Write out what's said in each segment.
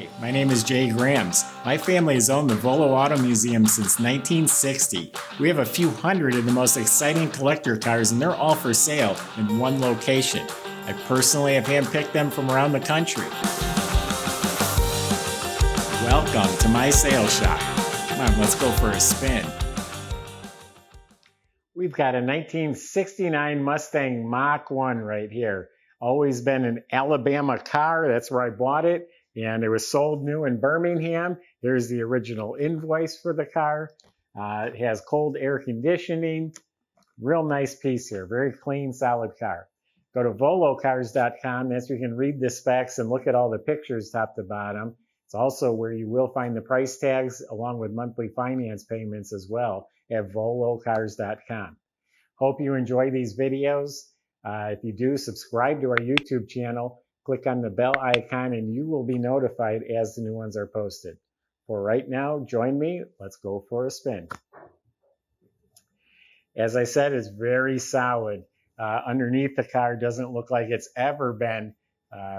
Hi, my name is Jay Grams. My family has owned the Volo Auto Museum since 1960. We have a few hundred of the most exciting collector cars, and they're all for sale in one location. I personally have handpicked them from around the country. Welcome to my sales shop. Come on, let's go for a spin. We've got a 1969 Mustang Mach 1 right here. Always been an Alabama car. That's where I bought it. And it was sold new in Birmingham. There's the original invoice for the car. It has cold air conditioning. Real nice piece here. Very clean, solid car. Go to volocars.com. That's where you can read the specs and look at all the pictures top to bottom. It's also where you will find the price tags along with monthly finance payments as well at volocars.com. Hope you enjoy these videos. If you do, subscribe to our YouTube channel. Click on the bell icon and you will be notified as the new ones are posted. For right now, join me. Let's go for a spin. As I said, it's very solid. Underneath the car doesn't look like it's ever been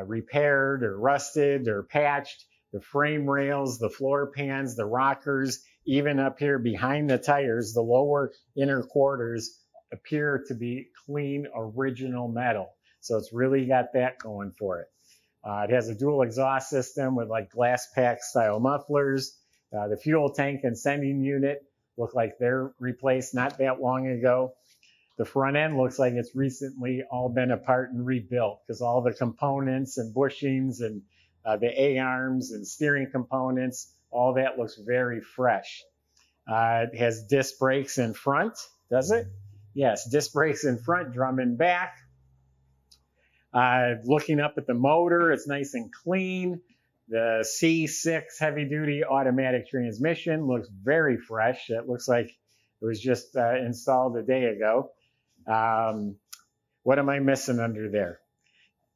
repaired or rusted or patched. The frame rails, the floor pans, the rockers, even up here behind the tires, the lower inner quarters appear to be clean original metal. So it's really got that going for it. It has a dual exhaust system with like glass pack style mufflers. The fuel tank and sending unit look like they're replaced not that long ago. The front end looks like it's recently all been apart and rebuilt because all the components and bushings and the A-arms and steering components, all that looks very fresh. It has disc brakes in front, does it? Yes, disc brakes in front, drum in back. Looking up at the motor, it's nice and clean. The C6 heavy-duty automatic transmission looks very fresh. It looks like it was just installed a day ago. What am I missing under there?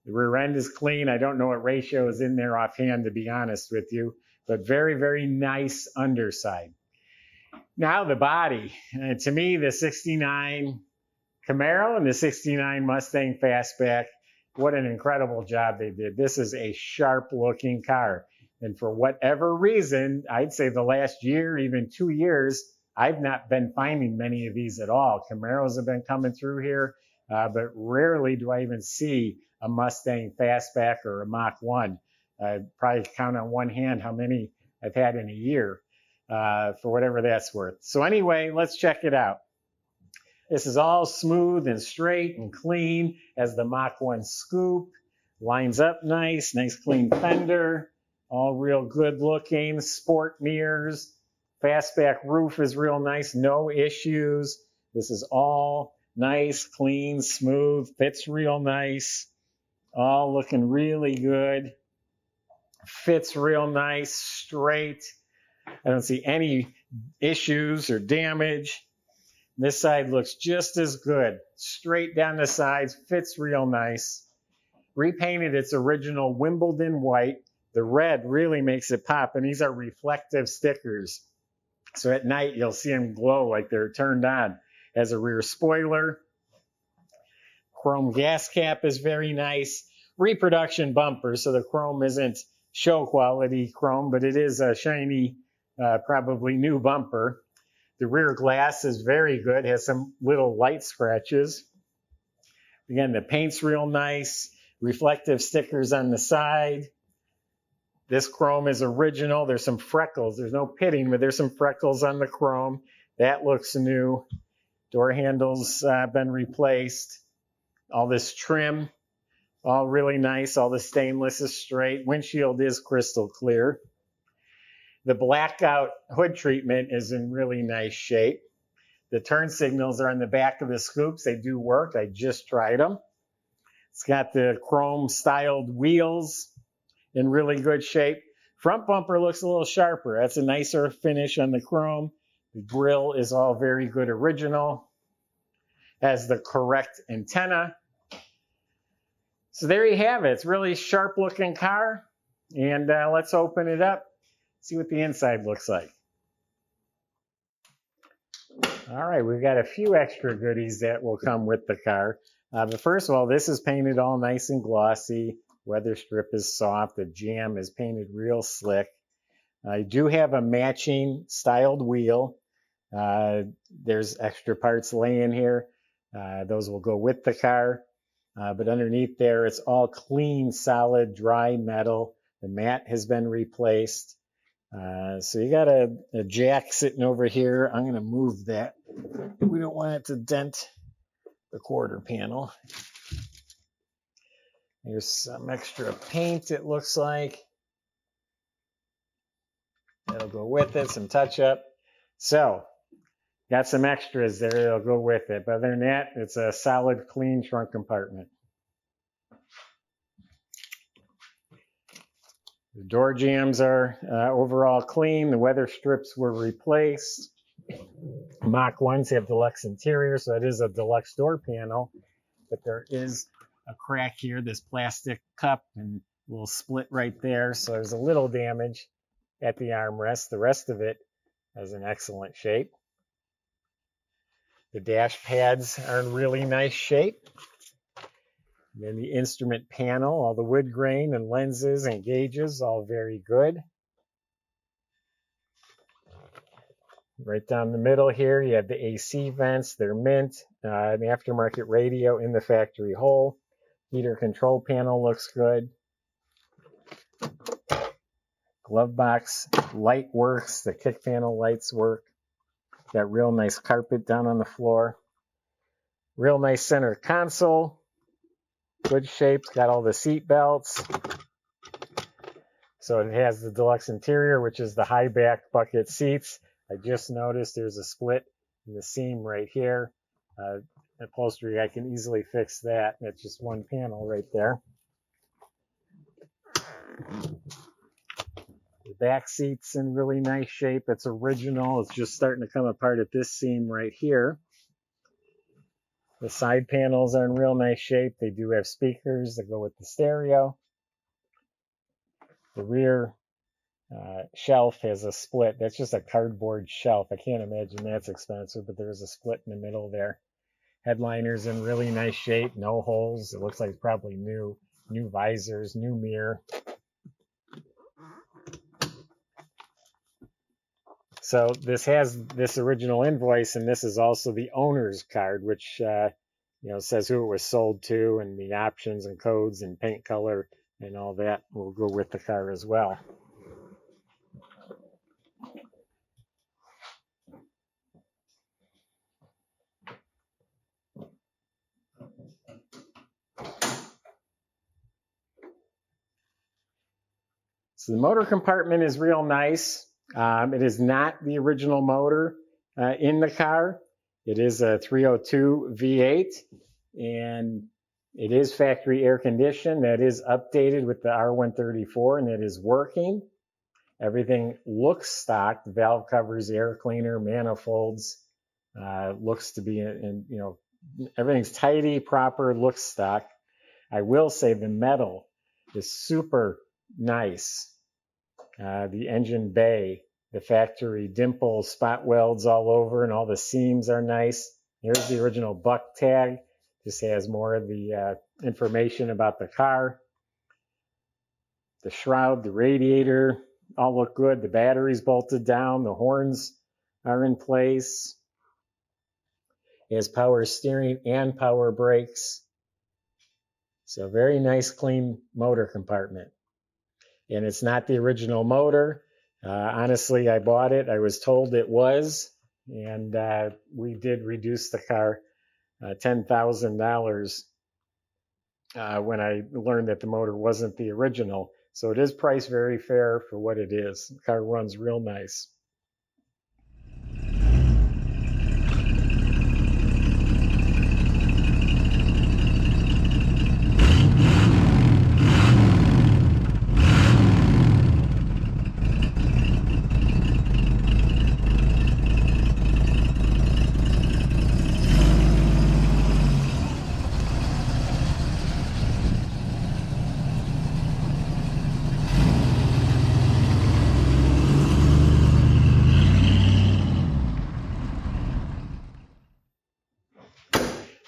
The rear end is clean. I don't know what ratio is in there offhand, to be honest with you, but very, very nice underside. Now the body. To me, the 69 Camaro and the 69 Mustang Fastback, what an incredible job they did. This is a sharp looking car. And for whatever reason, I'd say the last year, even 2 years, I've not been finding many of these at all. Camaros have been coming through here, but rarely do I even see a Mustang Fastback or a Mach 1. I'd probably count on one hand how many I've had in a year, for whatever that's worth. So anyway, let's check it out. This is all smooth and straight and clean as the Mach 1 scoop. Lines up nice, nice clean fender, all real good looking, sport mirrors. Fastback roof is real nice, no issues. This is all nice, clean, smooth, fits real nice. All looking really good. Fits real nice, straight. I don't see any issues or damage. This side looks just as good. Straight down the sides, fits real nice. Repainted its original Wimbledon white. The red really makes it pop, and these are reflective stickers. So at night, you'll see them glow like they're turned on. Has a rear spoiler. Chrome gas cap is very nice. Reproduction bumper, so the chrome isn't show quality chrome, but it is a shiny, probably new bumper. The rear glass is very good, has some little light scratches. Again, the paint's real nice. Reflective stickers on the side. This chrome is original. There's some freckles. There's no pitting, but there's some freckles on the chrome. That looks new. Door handles been replaced. All this trim, all really nice. All the stainless is straight. Windshield is crystal clear. The blackout hood treatment is in really nice shape. The turn signals are on the back of the scoops. They do work. I just tried them. It's got the chrome styled wheels in really good shape. Front bumper looks a little sharper. That's a nicer finish on the chrome. The grille is all very good original. Has the correct antenna. So there you have it. It's a really sharp looking car. And let's open it up. See what the inside looks like. All right, we've got a few extra goodies that will come with the car. But first of all, this is painted all nice and glossy. Weather strip is soft. The jam is painted real slick. I do have a matching styled wheel. There's extra parts laying here. Those will go with the car. But underneath there, it's all clean, solid, dry metal. The mat has been replaced. So you got a jack sitting over here. I'm going to move that. We don't want it to dent the quarter panel. There's some extra paint, it looks like. That'll go with it, some touch-up. So, got some extras there that'll go with it. But other than that, it's a solid, clean trunk compartment. The door jambs are overall clean. The weather strips were replaced. Mach 1s have deluxe interior, so it is a deluxe door panel. But there is a crack here, this plastic cup, and a little split right there. So there's a little damage at the armrest. The rest of it is in excellent shape. The dash pads are in really nice shape. And then the instrument panel, all the wood grain and lenses and gauges, all very good. Right down the middle here, you have the AC vents. They're mint. An aftermarket radio in the factory hole. Heater control panel looks good. Glove box light works. The kick panel lights work. Got real nice carpet down on the floor. Real nice center console. Good shape. Got all the seat belts. So it has the deluxe interior, which is the high back bucket seats. I just noticed there's a split in the seam right here. Upholstery, I can easily fix that. That's just one panel right there. The back seat's in really nice shape. It's original. It's just starting to come apart at this seam right here. The side panels are in real nice shape. They do have speakers that go with the stereo. The rear shelf has a split. That's just a cardboard shelf. I can't imagine that's expensive, but there's a split in the middle there. Headliner's in really nice shape. No holes. It looks like it's probably new. New visors, new mirror. So this has this original invoice, and this is also the owner's card, which says who it was sold to, and the options and codes and paint color and all that will go with the car as well. So the motor compartment is real nice. It is not the original motor in the car. It is a 302 V8, and it is factory air conditioned. That is updated with the R134, and it is working. Everything looks stock. The valve covers, air cleaner, manifolds. Looks to be, everything's tidy, proper, looks stock. I will say the metal is super nice. The engine bay, the factory dimples, spot welds all over, and all the seams are nice. Here's the original buck tag. Just has more of the information about the car. The shroud, the radiator, all look good. The battery's bolted down. The horns are in place. It has power steering and power brakes. So very nice, clean motor compartment. And it's not the original motor. Honestly, I bought it. I was told it was. And we did reduce the car $10,000 when I learned that the motor wasn't the original. So it is priced very fair for what it is. The car runs real nice.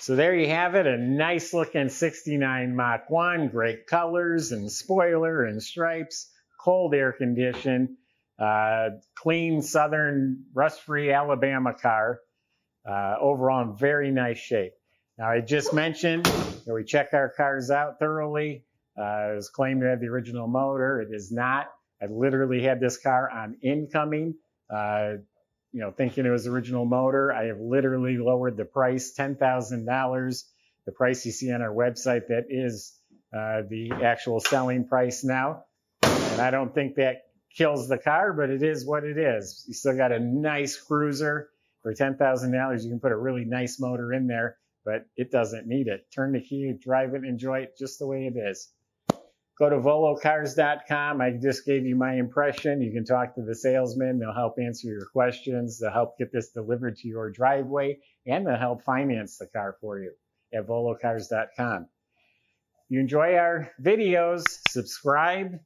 So there you have it, a nice looking 69 Mach 1, great colors and spoiler and stripes, cold air conditioned, clean southern rust-free Alabama car, overall in very nice shape. Now I just mentioned that we check our cars out thoroughly. It was claimed to have the original motor. It is not. I literally had this car on incoming. Thinking it was original motor. I have literally lowered the price, $10,000. The price you see on our website, that is the actual selling price now. And I don't think that kills the car, but it is what it is. You still got a nice cruiser. For $10,000, you can put a really nice motor in there, but it doesn't need it. Turn the key, drive it, enjoy it just the way it is. Go to volocars.com. I just gave you my impression. You can talk to the salesman. They'll help answer your questions. They'll help get this delivered to your driveway, and they'll help finance the car for you at volocars.com. You enjoy our videos, subscribe,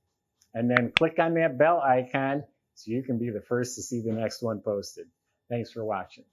and then click on that bell icon so you can be the first to see the next one posted. Thanks for watching.